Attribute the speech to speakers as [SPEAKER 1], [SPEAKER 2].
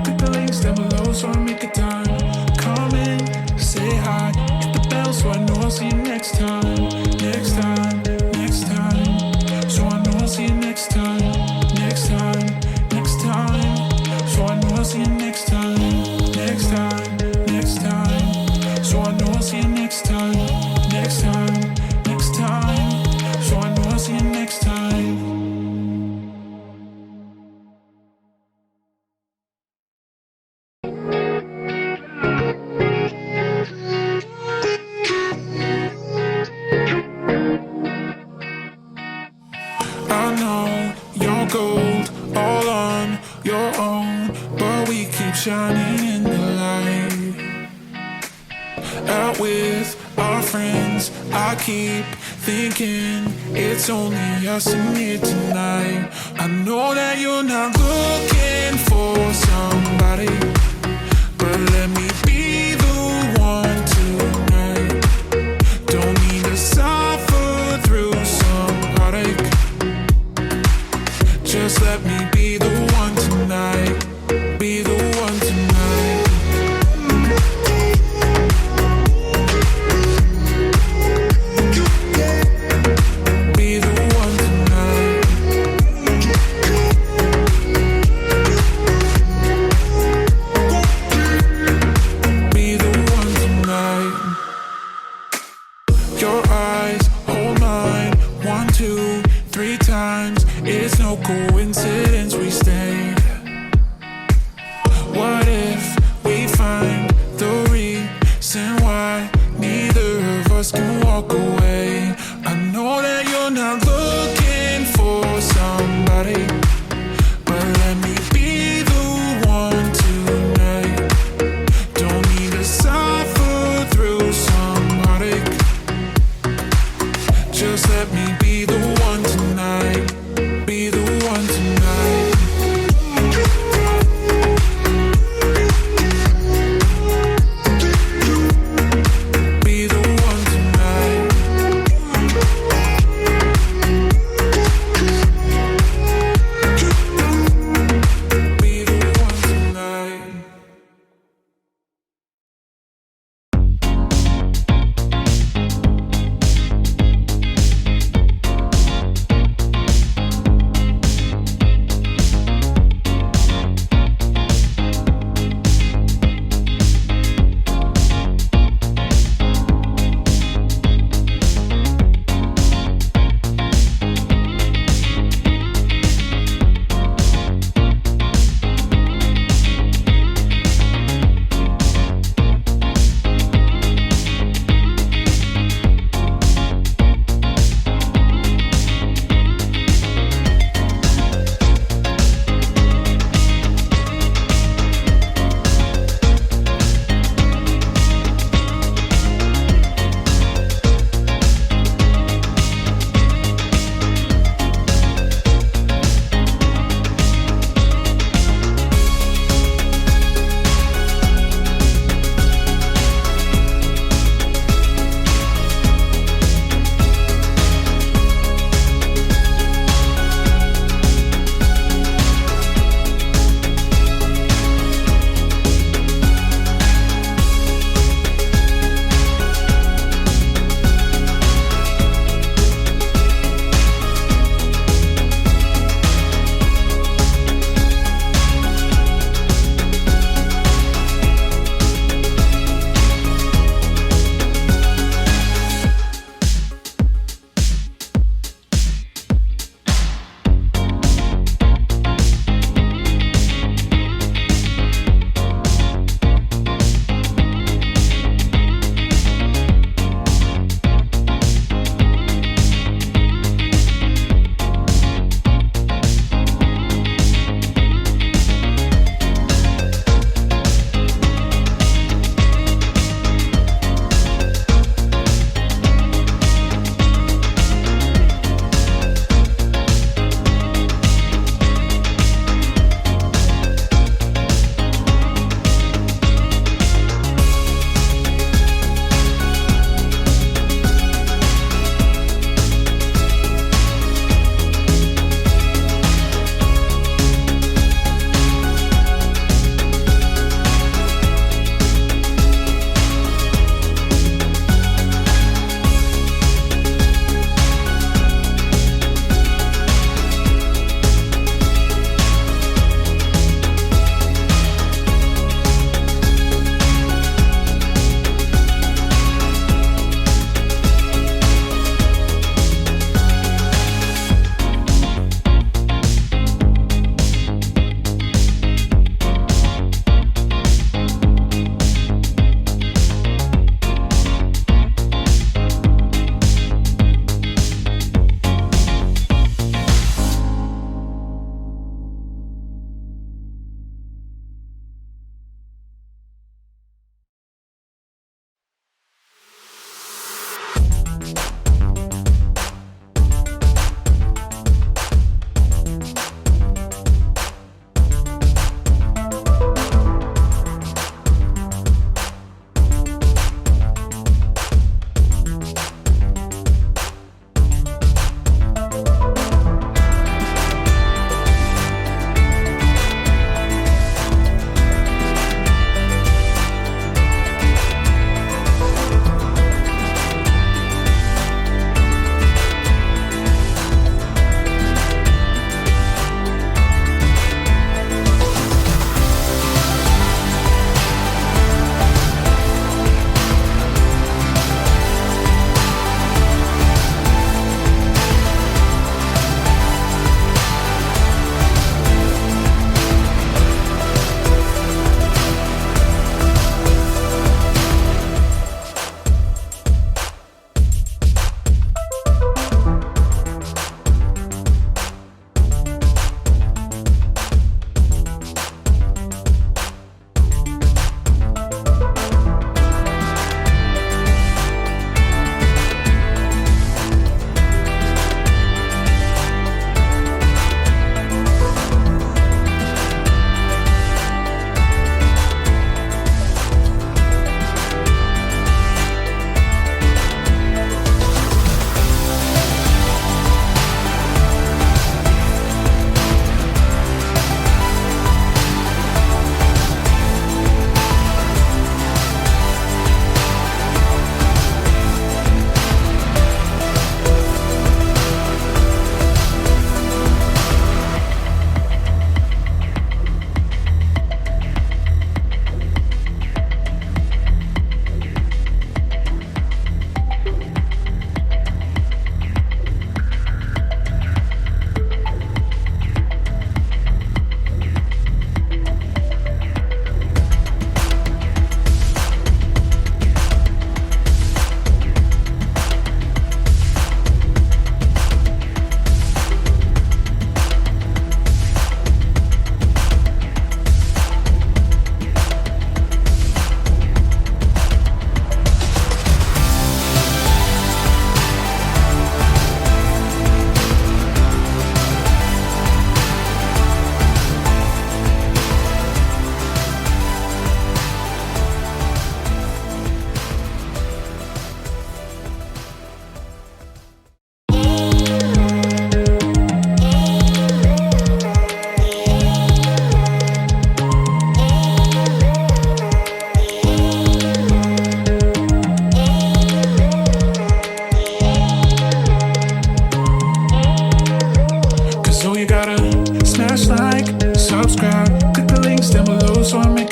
[SPEAKER 1] Click the links down below so I make a time. Come in, say hi, hit the bell so I know I'll see you next time. Next time, next time. So I know I'll see you next time. Next time, next time. So I know I'll see you next time. Next time, next time. So I know I'll see you next time. Next time, next time. So I know I'll see you next time. I know you're gold, all on your own, but we keep shining in the light. Out with our friends, I keep thinking it's only us in here tonight. I know that you're not looking for somebody, but let me be the one tonight. Don't need to suffer through some heartache. Just let me be the one tonight. Be the one tonight. Be the one tonight. close on me.